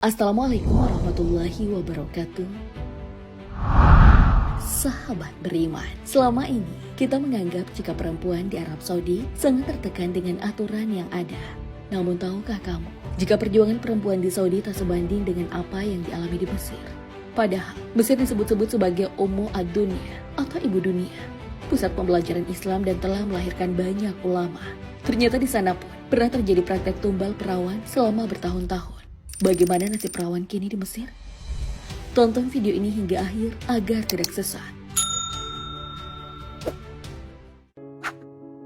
Assalamualaikum warahmatullahi wabarakatuh. Sahabat beriman, selama ini kita menganggap jika perempuan di Arab Saudi sangat tertekan dengan aturan yang ada. Namun tahukah kamu, jika perjuangan perempuan di Saudi tak sebanding dengan apa yang dialami di Mesir? Padahal, Mesir disebut-sebut sebagai Ummu ad-Dunya atau Ibu Dunia, pusat pembelajaran Islam dan telah melahirkan banyak ulama. Ternyata di sana pun pernah terjadi praktek tumbal perawan selama bertahun-tahun. Bagaimana nasib perawan kini di Mesir? Tonton video ini hingga akhir agar tidak sesat.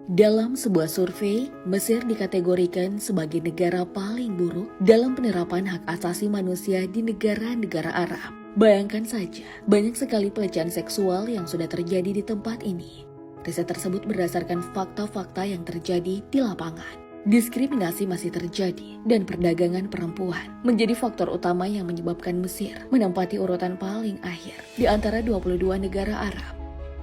Dalam sebuah survei, Mesir dikategorikan sebagai negara paling buruk dalam penerapan hak asasi manusia di negara-negara Arab. Bayangkan saja, banyak sekali pelecehan seksual yang sudah terjadi di tempat ini. Riset tersebut berdasarkan fakta-fakta yang terjadi di lapangan. Diskriminasi masih terjadi dan perdagangan perempuan menjadi faktor utama yang menyebabkan Mesir menempati urutan paling akhir di antara 22 negara Arab.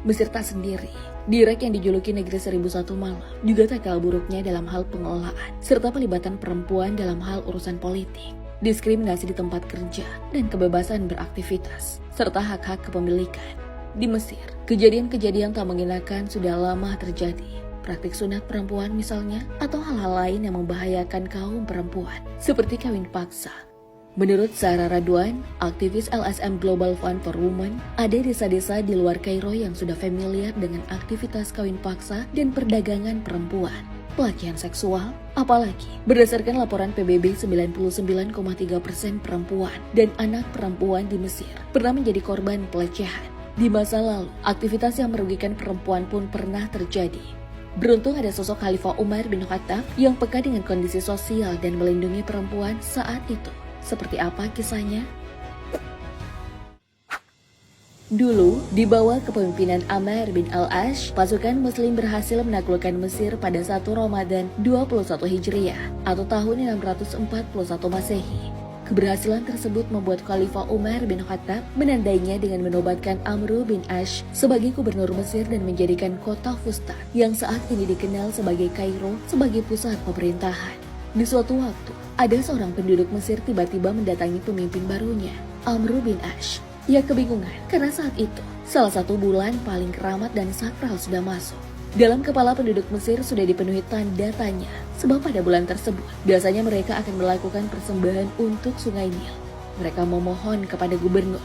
Mesir tak sendiri. Di Irak yang dijuluki negeri 1001 malam juga tak kalah buruknya dalam hal pengelolaan serta pelibatan perempuan dalam hal urusan politik, diskriminasi di tempat kerja dan kebebasan beraktivitas serta hak-hak kepemilikan. Di Mesir, kejadian-kejadian tak mengenakan sudah lama terjadi. Praktik sunat perempuan misalnya, atau hal-hal lain yang membahayakan kaum perempuan, seperti kawin paksa. Menurut Sarah Radwan, aktivis LSM Global Fund for Women, ada desa-desa di luar Kairo yang sudah familiar dengan aktivitas kawin paksa dan perdagangan perempuan, pelecehan seksual, apalagi berdasarkan laporan PBB 99,3% perempuan dan anak perempuan di Mesir pernah menjadi korban pelecehan. Di masa lalu, aktivitas yang merugikan perempuan pun pernah terjadi. Beruntung ada sosok Khalifah Umar bin Khattab yang peka dengan kondisi sosial dan melindungi perempuan saat itu. Seperti apa kisahnya? Dulu, di bawah kepemimpinan Ammar bin al-Ash, pasukan muslim berhasil menaklukkan Mesir pada 1 Ramadan 21 Hijriah atau tahun 641 Masehi. Keberhasilan tersebut membuat Khalifah Umar bin Khattab menandainya dengan menobatkan Amr bin Ash sebagai gubernur Mesir dan menjadikan kota Fustat yang saat ini dikenal sebagai Kairo sebagai pusat pemerintahan. Di suatu waktu, ada seorang penduduk Mesir tiba-tiba mendatangi pemimpin barunya, Amr bin Ash. Ia kebingungan karena saat itu salah satu bulan paling keramat dan sakral sudah masuk. Dalam kepala penduduk Mesir sudah dipenuhi tanda tanya, sebab pada bulan tersebut biasanya mereka akan melakukan persembahan untuk Sungai Nil. Mereka memohon kepada gubernur,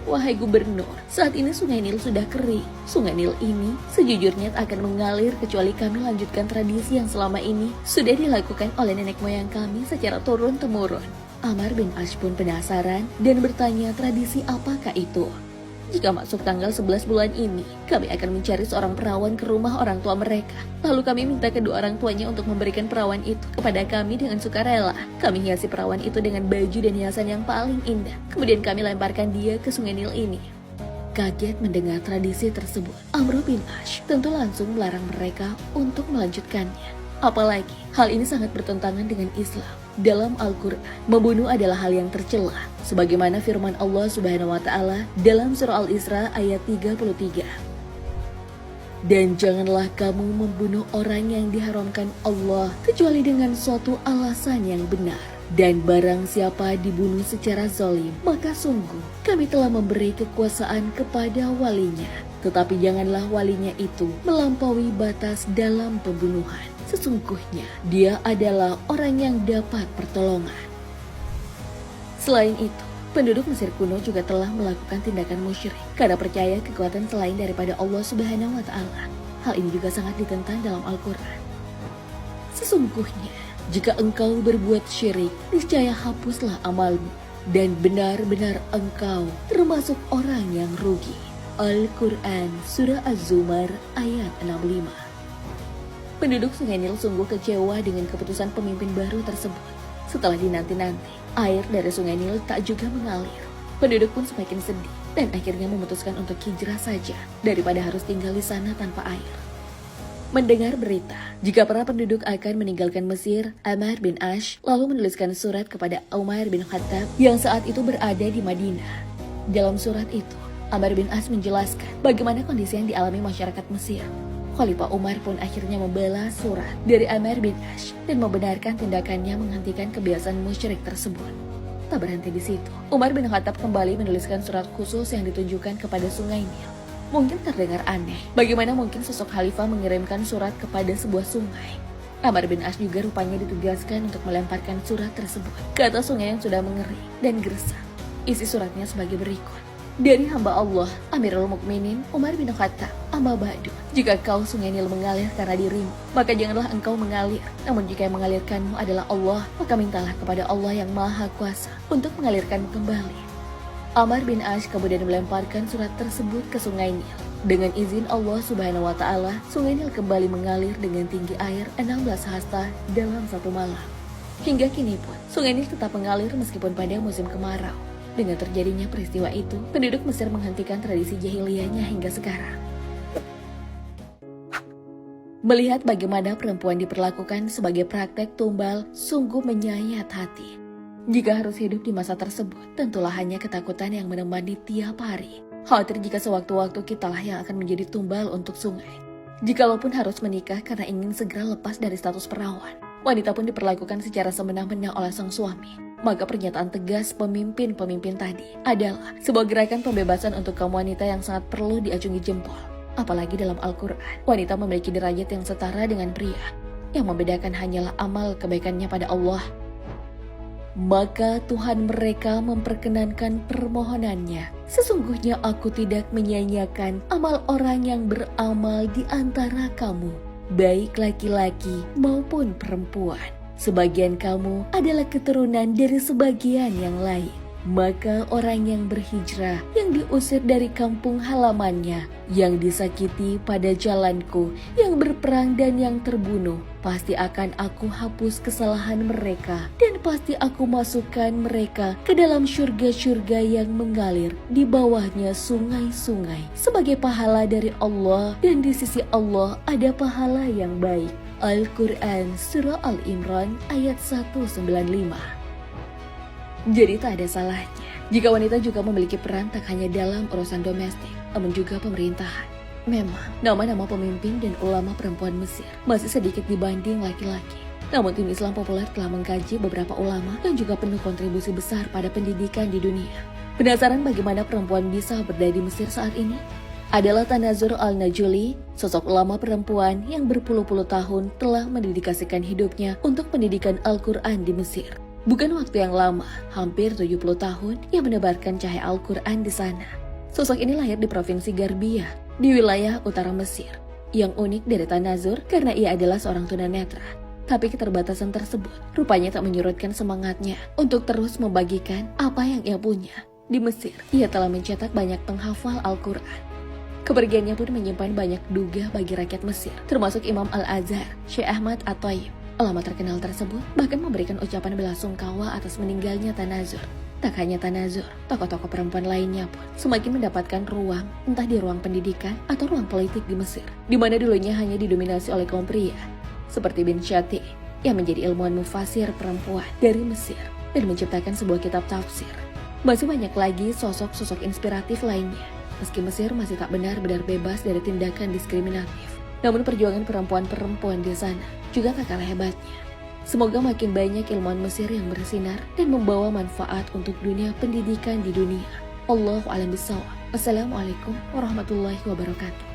"Wahai gubernur, saat ini Sungai Nil sudah kering. Sungai Nil ini sejujurnya tak akan mengalir kecuali kami lanjutkan tradisi yang selama ini sudah dilakukan oleh nenek moyang kami secara turun-temurun." Ammar bin Ash pun penasaran dan bertanya tradisi apakah itu. "Jika masuk tanggal 11 bulan ini, kami akan mencari seorang perawan ke rumah orang tua mereka. Lalu kami minta kedua orang tuanya untuk memberikan perawan itu kepada kami dengan sukarela. Kami hiasi perawan itu dengan baju dan hiasan yang paling indah. Kemudian kami lemparkan dia ke Sungai Nil ini." Kaget mendengar tradisi tersebut, Amr bin Ash tentu langsung melarang mereka untuk melanjutkannya. Apalagi, hal ini sangat bertentangan dengan Islam. Dalam Al-Quran, membunuh adalah hal yang tercela, sebagaimana firman Allah Subhanahu wa Ta'ala dalam surah Al-Isra ayat 33. "Dan janganlah kamu membunuh orang yang diharamkan Allah kecuali dengan suatu alasan yang benar. Dan barang siapa dibunuh secara zalim, maka sungguh kami telah memberi kekuasaan kepada walinya. Tetapi janganlah walinya itu melampaui batas dalam pembunuhan. Sesungguhnya dia adalah orang yang dapat pertolongan." Selain itu, penduduk Mesir kuno juga telah melakukan tindakan musyrik karena percaya kekuatan selain daripada Allah Subhanahu wa Ta'ala. Hal ini juga sangat ditentang dalam Al-Quran. "Sesungguhnya, jika engkau berbuat syirik, niscaya hapuslah amalmu, dan benar-benar engkau termasuk orang yang rugi." Al-Quran Surah Az-Zumar ayat 65. Penduduk Sungai Nil sungguh kecewa dengan keputusan pemimpin baru tersebut. Setelah dinanti-nanti, air dari Sungai Nil tak juga mengalir. Penduduk pun semakin sedih dan akhirnya memutuskan untuk hijrah saja daripada harus tinggal di sana tanpa air. Mendengar berita jika para penduduk akan meninggalkan Mesir, Ammar bin Ash lalu menuliskan surat kepada Umar bin Khattab yang saat itu berada di Madinah. Dalam surat itu, Ammar bin Ash menjelaskan bagaimana kondisi yang dialami masyarakat Mesir. Khalifah Umar pun akhirnya membalas surat dari Ammar bin Ash dan membenarkan tindakannya menghentikan kebiasaan musyrik tersebut. tak berhenti di situ. Umar bin Khattab kembali menuliskan surat khusus yang ditujukan kepada sungai Nil. Mungkin terdengar aneh, bagaimana mungkin sosok khalifah mengirimkan surat kepada sebuah sungai? Amr bin As juga rupanya ditugaskan untuk melemparkan surat tersebut ke atas sungai yang sudah mengering dan gersang. Isi suratnya sebagai berikut. Dari hamba Allah, Amirul Mukminin Umar bin Khattab, amma ba'du. Jika kau sungai Nil mengalir karena dirimu, maka janganlah engkau mengalir. Namun jika yang mengalirkanmu adalah Allah, maka mintalah kepada Allah yang Maha Kuasa untuk mengalirkanmu kembali. Amr bin As kemudian melemparkan surat tersebut ke sungai Nil. Dengan izin Allah Subhanahu wa Ta'ala, sungai Nil kembali mengalir dengan tinggi air 16 hasta dalam satu malam. Hingga kini pun, sungai Nil tetap mengalir meskipun pada musim kemarau. Dengan terjadinya peristiwa itu, penduduk Mesir menghentikan tradisi jahiliyahnya hingga sekarang. Melihat bagaimana perempuan diperlakukan sebagai praktek tumbal, sungguh menyayat hati. Jika harus hidup di masa tersebut, tentulah hanya ketakutan yang menemani tiap hari. Khawatir jika sewaktu-waktu kitalah yang akan menjadi tumbal untuk sungai. Jikalaupun harus menikah karena ingin segera lepas dari status perawan, wanita pun diperlakukan secara semena-mena oleh sang suami. Maka pernyataan tegas pemimpin-pemimpin tadi adalah sebuah gerakan pembebasan untuk kaum wanita yang sangat perlu diacungi jempol. Apalagi dalam Al-Quran, wanita memiliki derajat yang setara dengan pria. Yang membedakan hanyalah amal kebaikannya pada Allah. Maka Tuhan mereka memperkenankan permohonannya. Sesungguhnya aku tidak menyanyiakan amal orang yang beramal di antara kamu, baik laki-laki maupun perempuan. Sebagian kamu adalah keturunan dari sebagian yang lain. Maka orang yang berhijrah, yang diusir dari kampung halamannya, yang disakiti pada jalanku, yang berperang dan yang terbunuh, pasti akan aku hapus kesalahan mereka, dan pasti aku masukkan mereka ke dalam syurga-syurga yang mengalir di bawahnya sungai-sungai, sebagai pahala dari Allah, dan di sisi Allah ada pahala yang baik. Al-Quran Surah Al-Imran ayat 195. Jadi tak ada salahnya jika wanita juga memiliki peran tak hanya dalam urusan domestik, namun juga pemerintahan. Memang, nama-nama pemimpin dan ulama perempuan Mesir masih sedikit dibanding laki-laki. Namun tim Islam populer telah mengkaji beberapa ulama yang juga penuh kontribusi besar pada pendidikan di dunia. Penasaran bagaimana perempuan bisa berdaya di Mesir saat ini? Adalah Tanazur al-Najuli, sosok ulama perempuan yang berpuluh-puluh tahun telah mendedikasikan hidupnya untuk pendidikan Al-Quran di Mesir. Bukan waktu yang lama, hampir 70 tahun yang menebarkan cahaya Al-Quran di sana. Sosok ini lahir di Provinsi Garbia, di wilayah utara Mesir. Yang unik dari Tanazur karena ia adalah seorang tunanetra. Tapi keterbatasan tersebut rupanya tak menyurutkan semangatnya untuk terus membagikan apa yang ia punya. Di Mesir, ia telah mencetak banyak penghafal Al-Quran. Kepergiannya pun menyimpan banyak duga bagi rakyat Mesir, termasuk Imam Al-Azhar, Syekh Ahmad At-Thayyib. Ulama terkenal tersebut bahkan memberikan ucapan belasungkawa atas meninggalnya Tanazur. Tak hanya Tanazur, tokoh-tokoh perempuan lainnya pun semakin mendapatkan ruang, entah di ruang pendidikan atau ruang politik di Mesir, di mana dulunya hanya didominasi oleh kaum pria, seperti bin Syati yang menjadi ilmuwan mufasir perempuan dari Mesir dan menciptakan sebuah kitab tafsir. Masih banyak lagi sosok-sosok inspiratif lainnya, meski Mesir masih tak benar-benar bebas dari tindakan diskriminatif. Namun perjuangan perempuan-perempuan di sana juga tak kalah hebatnya. Semoga makin banyak ilmuwan Mesir yang bersinar dan membawa manfaat untuk dunia pendidikan di dunia. Allahu a'lam bishawab. Wassalamualaikum warahmatullahi wabarakatuh.